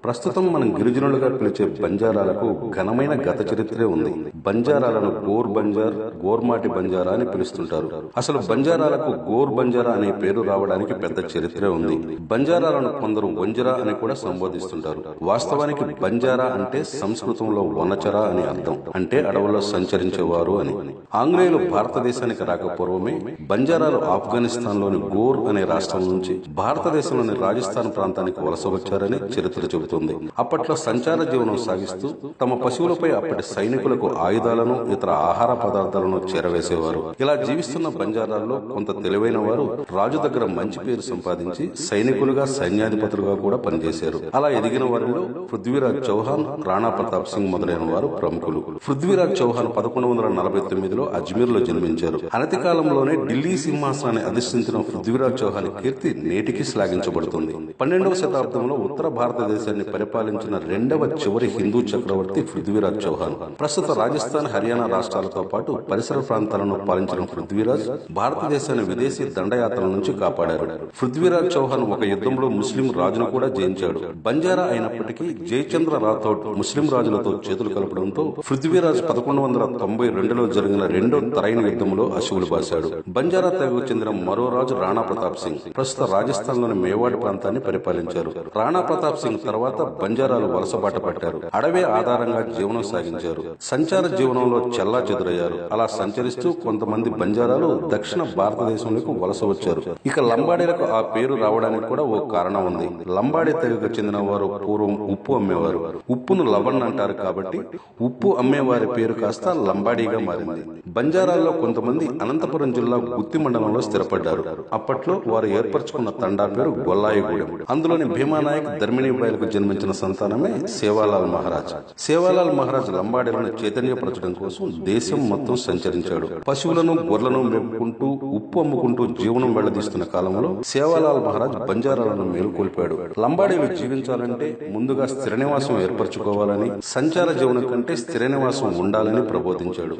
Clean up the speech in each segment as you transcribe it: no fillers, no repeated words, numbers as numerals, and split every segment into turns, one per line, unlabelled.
ప్రస్తుతం మనం గిరిజనులుగా పిలిచే బంజారాలకు ఘనమైన గత చరిత్రే ఉంది. బంజారాలను గోర్ బంజార్, గోర్మాటి బంజారా అని పిలుస్తుంటారు. అసలు బంజారాలకు గోర్ బంజారా అనే పేరు రావడానికి పెద్ద చరిత్రే ఉంది. బంజారాలను కొందరు వంజరా అని కూడా సంబోధిస్తుంటారు. వాస్తవానికి బంజారా అంటే సంస్కృతంలో వనచర అని అర్థం, అంటే అడవుల్లో సంచరించేవారు అని. ఆంగ్లేయులు భారతదేశానికి రాకపూర్వమే బంజారాలు ఆఫ్ఘనిస్తాన్ లోని గోర్ అనే రాష్ట్రం నుంచి భారతదేశంలోని రాజస్థాన్ ప్రాంతానికి వలస వచ్చారని చరిత్ర చెబుతుంది. అప్పట్లో సంచార జీవనం సాగిస్తూ తమ పశువులపై అప్పటి సైనికులకు ఆయుధాలను, ఇతర ఆహార పదార్థాలను చేరవేసేవారు. ఇలా జీవిస్తున్న బంజారాల్లో కొంత తెలివైన వారు రాజు దగ్గర మంచి పేరు సంపాదించి సైనికులుగా, సైన్యాధిపతులుగా కూడా పనిచేశారు. అలా ఎదిగిన వారిలో పృథ్వీరాజ్ చౌహాన్, రాణా ప్రతాప్ సింగ్ మొదలైన వారు ప్రముఖులు. పృథ్వీరాజ్ చౌహాన్ 1149లో అజ్మీర్ లో జన్మించారు. అనతి కాలంలోనే ఢిల్లీ సింహాసనాన్ని అధిష్ఠించిన పృథ్వీరాజ్ చౌహాన్ కీర్తి నేటికి శ్లాఘించబడుతుంది. 12వ శతాబ్దంలో ఉత్తర భారతదేశాన్ని పరిపాలించిన రెండవ చివరి హిందూ చక్రవర్తి పృథ్వీరాజ్ చౌహాన్. ప్రస్తుత రాజస్థాన్, హర్యానా రాష్ట్రాలతో పాటు పరిసర ప్రాంతాలను పాలించిన పృథ్వీరాజ్ భారతదేశాన్ని విదేశీ దండయాత్రల నుంచి కాపాడారు. పృథ్వీరాజ్ చౌహాన్ ఒక యుద్ధంలో ముస్లిం రాజును కూడా జయించాడు. బంజారా అయినప్పటికీ జయచంద్ర రాథోడ్ ముస్లిం రాజులతో చేతులు కలపడంతో పృథ్వీరాజ్ 1192లో జరిగిన రెండో తరైన యుద్ధంలో అశువులు బాశాడు. బంజారా తెగకు చెందిన మరో రాజు రాణా ప్రతాప్ సింగ్ ప్రస్తుత రాజస్థాన్ లోని మేవాడ్ ప్రాంతాన్ని పరిపాలించారు. రాణా ప్రతాప్ సింగ్ తర్వాత బంజారాలు వలసబాట పట్టారు. అడవే ఆధారంగా జీవనం సాగించారు. సంచార జీవనంలో చెల్లా చెదురయ్యారు. అలా సంచరిస్తూ కొంతమంది బంజారాలు దక్షిణ భారతదేశంలోకి వలస వచ్చారు. ఇక లంబాడీలకు ఆ పేరు రావడానికి కూడా ఓ కారణం ఉంది. లంబాడీ తెగకు చెందిన వారు పూర్వం ఉప్పు అమ్మేవారు. ఉప్పును లవణ్ అంటారు కాబట్టి ఉప్పు అమ్మేవారి పేరు కాస్త లంబాడీగా మారింది. బంజారాల్లో కొంతమంది అనంతపురం జిల్లా గుత్తి మండలంలో స్థిరపడ్డారు. అప్పట్లో వారు ఏర్పరచుకున్న తండా పేరు గొల్లాయిగూడెం. అందులోని భీమానాయక్, ధర్మిణీబాయిలకు జన్మించిన సంతానమే సేవాలాల్ మహారాజ్. సేవాలాల్ మహారాజ్ లంబాడీలను చైతన్యపరచడం కోసం దేశం మొత్తం సంచరించాడు. పశువులను, గొర్రెలను మేపుకుంటూ, ఉప్పు అమ్ముకుంటూ జీవనం వెళ్లదీస్తున్న కాలంలో సేవాలాల్ మహారాజ్ బంజారాలను మేలుకొల్పాడు. లంబాడీలు జీవించాలంటే ముందుగా స్థిర నివాసం ఏర్పరచుకోవాలని, సంచార జీవనం కంటే స్థిర నివాసం ఉండాలని ప్రబోధించాడు.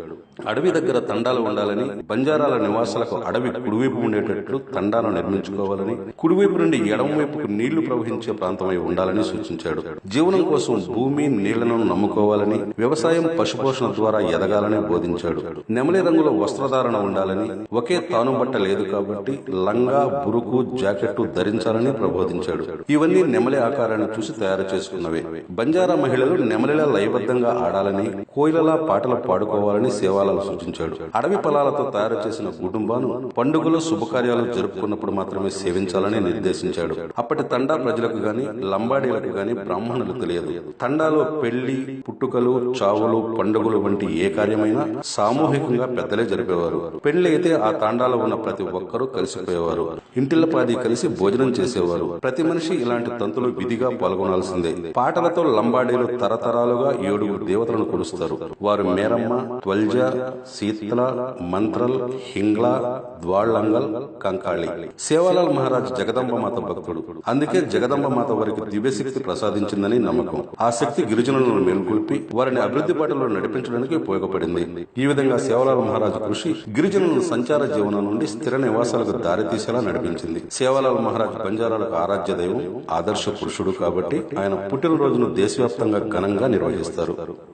అడవి దగ్గర తండాలు ఉండాలని, బంజారాల నివాసాలకు అడవి కుడివైపు ఉండేటట్లు తండాలను నిర్మించుకోవాలని, కుడివైపు నుండి ఎడమవైపుకు నీళ్లు ప్రవహించే ప్రాంతమై ఉండాలని సూచించాడు. జీవనం కోసం భూమి, నీళ్లను నమ్ముకోవాలని, వ్యవసాయం, పశుపోషణ ద్వారా ఎదగాలని బోధించాడు. నెమలి రంగులో వస్త్రధారణ ఉండాలని, ఒకే తాను బట్ట లేదు కాబట్టి లంగా, బురుకు, జాకెట్టు ధరించాలని ప్రబోధించాడు. ఇవన్నీ నెమలి ఆకారాన్ని చూసి తయారు చేసుకున్నవే. బంజారా మహిళలు నెమలిలా లయబద్ధంగా ఆడాలని, కోయిలలా పాటలు పాడుకోవాలని సేవాలాల్ సూచించాడు. అడవి పొలాలతో తయారు చేసిన కుటుంబాను పండుగలు, శుభకార్యాలు జరుపుకున్నప్పుడు మాత్రమే సేవించాలని నిర్దేశించాడు. అప్పటి తండా ప్రజలకు గాని, లంబాడీలకు గాని బ్రాహ్మణులు తెలియదు. తండాలో పెళ్లి, పుట్టుకలు, చావులు, పండుగలు వంటి ఏ కార్యమైనా సామూహికంగా పెద్దలే జరిపేవారు. పెళ్లి అయితే ఆ తాండాలో ఉన్న ప్రతి ఒక్కరూ కలిసిపోయేవారు. ఇంటిల్లపాది కలిసి భోజనం చేసేవారు. ప్రతి మనిషి ఇలాంటి తంతులు విధిగా పాల్గొనాల్సిందే. పాటలతో లంబాడీలు తరతరాలుగా 7 దేవతలను కొలుస్తారు. వారు మేరమ్మ, త్వల్జ, శీతల, మంత్రల్, హింగ్లా, ద్వాళ్లంగల్, కంకాళి. సేవాలాల్ మహారాజ్ జగదంబ మాత భక్తుడు. అందుకే జగదంబ మాత వారికి దివ్యశక్తి ప్రసాదించిందని నమ్మకం. ఆ శక్తి గిరిజనులను మేల్కొల్పి వారిని అభివృద్ధి బాటలో నడిపించడానికి ఉపయోగపడింది. ఈ విధంగా సేవాలాల్ మహారాజ్ కృషి గిరిజనులను సంచార జీవనం నుండి స్థిర నివాసాలకు దారితీసేలా నడిపించింది. సేవాలాల్ మహారాజ్ బంజారాలకు ఆరాధ్య దైవం, ఆదర్శ పురుషుడు కాబట్టి ఆయన పుట్టినరోజును దేశవ్యాప్తంగా ఘనంగా నిర్వహిస్తారు.